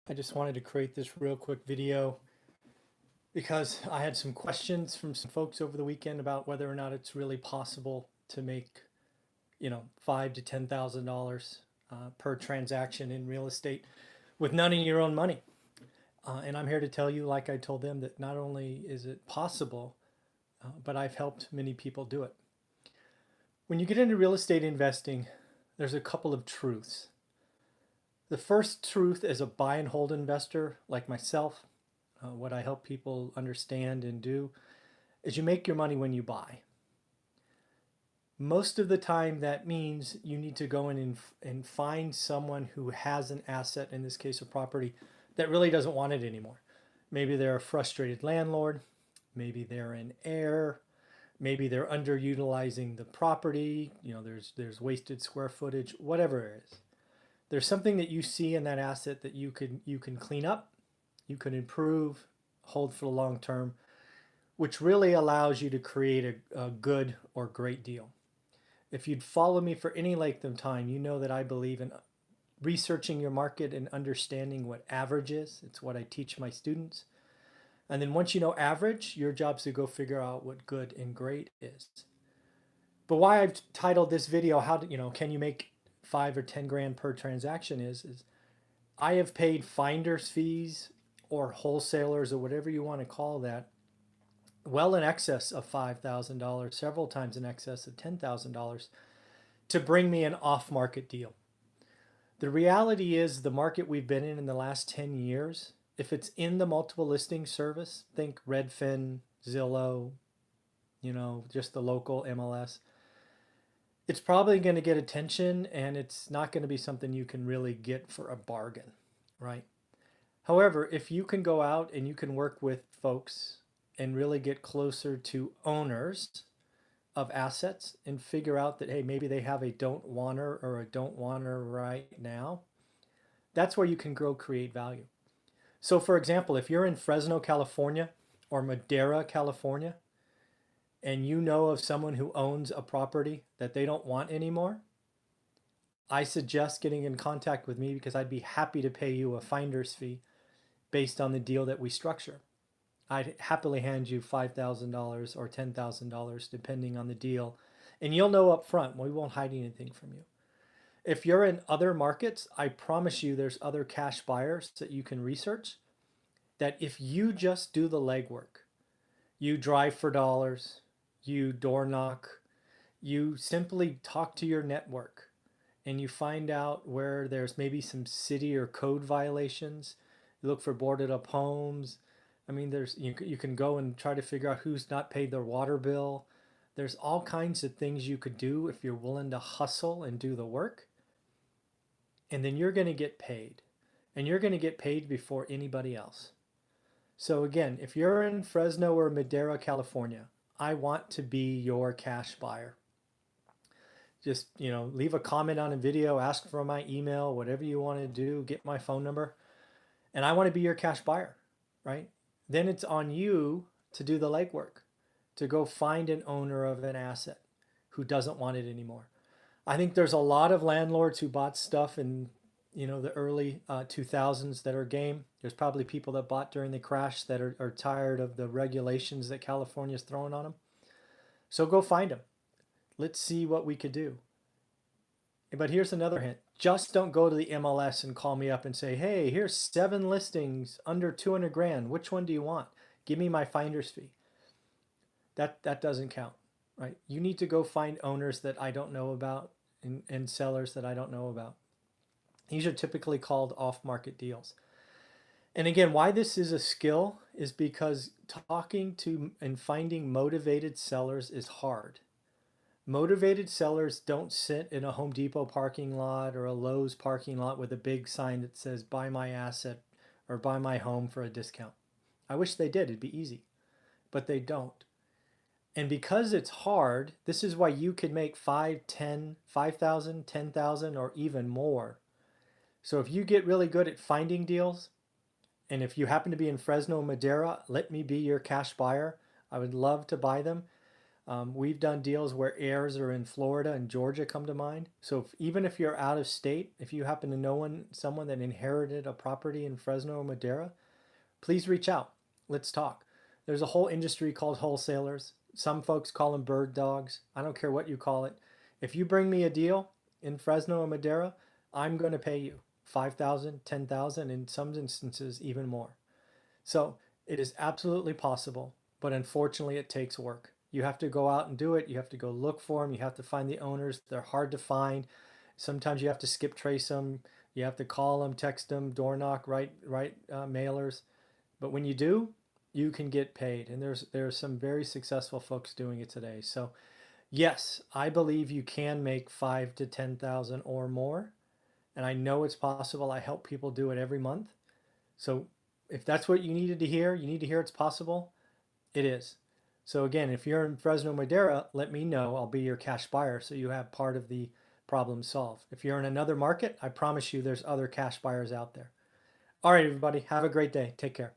I just wanted to create this real quick video because I had some questions from some folks over the weekend about whether or not it's really possible to make, $5 to $10,000 per transaction in real estate with none of your own money. And I'm here to tell you, like I told them, that not only is it possible, but I've helped many people do it. When you get into real estate investing, there's a couple of truths. The first truth as a buy and hold investor like myself, what I help people understand and do is you make your money when you buy. Most of the time that means you need to go in and find someone who has an asset, in this case a property, that really doesn't want it anymore. Maybe they're a frustrated landlord, maybe they're an heir, maybe they're underutilizing the property, there's wasted square footage, whatever it is. There's something that you see in that asset that you can clean up, you can improve, hold for the long term, which really allows you to create a good or great deal. If you'd follow me for any length of time, you know that I believe in researching your market and understanding what average is. It's what I teach my students. And then once you know average, your job's to go figure out what good and great is. But why I've titled this video, can you make 5 or 10 grand per transaction is I have paid finder's fees or wholesalers or whatever you want to call that, well in excess of $5,000, several times in excess of $10,000 to bring me an off-market deal. The reality is the market we've been in the last 10 years, if it's in the multiple listing service, think Redfin, Zillow, just the local MLS, it's probably going to get attention and it's not going to be something you can really get for a bargain, right? However, if you can go out and you can work with folks and really get closer to owners of assets and figure out that, hey, maybe they have a don't wanter or a don't wanter right now, that's where you can create value. So for example, if you're in Fresno, California or Madera, California, and you know of someone who owns a property that they don't want anymore, I suggest getting in contact with me because I'd be happy to pay you a finder's fee based on the deal that we structure. I'd happily hand you $5,000 or $10,000 depending on the deal. And you'll know up front, we won't hide anything from you. If you're in other markets, I promise you there's other cash buyers that you can research that if you just do the legwork, you drive for dollars, you door knock, you simply talk to your network and you find out where there's maybe some city or code violations. You look for boarded up homes. I mean, you can go and try to figure out who's not paid their water bill. There's all kinds of things you could do if you're willing to hustle and do the work. And then you're going to get paid. And you're going to get paid before anybody else. So again, if you're in Fresno or Madera, California, I want to be your cash buyer. Just, leave a comment on a video, ask for my email, whatever you want to do, get my phone number. And I want to be your cash buyer, right? Then it's on you to do the legwork, to go find an owner of an asset who doesn't want it anymore. I think there's a lot of landlords who bought stuff in, the early 2000s that are game. There's probably people that bought during the crash that are tired of the regulations that California's throwing on them. So go find them. Let's see what we could do. But here's another hint. Just don't go to the MLS and call me up and say, hey, here's 7 listings under 200 grand. Which one do you want? Give me my finder's fee. That doesn't count, right? You need to go find owners that I don't know about and sellers that I don't know about. These are typically called off-market deals. And again, why this is a skill is because talking to and finding motivated sellers is hard. Motivated sellers don't sit in a Home Depot parking lot or a Lowe's parking lot with a big sign that says, buy my asset or buy my home for a discount. I wish they did, it'd be easy, but they don't. And because it's hard, this is why you could make 5,000, 10,000, or even more. So if you get really good at finding deals, and if you happen to be in Fresno, Madera, let me be your cash buyer. I would love to buy them. We've done deals where heirs are in Florida and Georgia come to mind. So even if you're out of state, if you happen to know someone that inherited a property in Fresno or Madera, please reach out. Let's talk. There's a whole industry called wholesalers. Some folks call them bird dogs. I don't care what you call it. If you bring me a deal in Fresno or Madera, I'm going to pay you 5,000, 10,000, in some instances even more. So it is absolutely possible, but unfortunately it takes work. You have to go out and do it. You have to go look for them. You have to find the owners. They're hard to find. Sometimes you have to skip trace them. You have to call them, text them, door knock, write mailers. But when you do, you can get paid. And there's some very successful folks doing it today. So yes, I believe you can make 5 to 10,000 or more. And I know it's possible. I help people do it every month. So if that's what you needed to hear, you need to hear it's possible. It is. So again, if you're in Fresno, Madera, let me know. I'll be your cash buyer so you have part of the problem solved. If you're in another market, I promise you there's other cash buyers out there. All right, everybody, have a great day. Take care.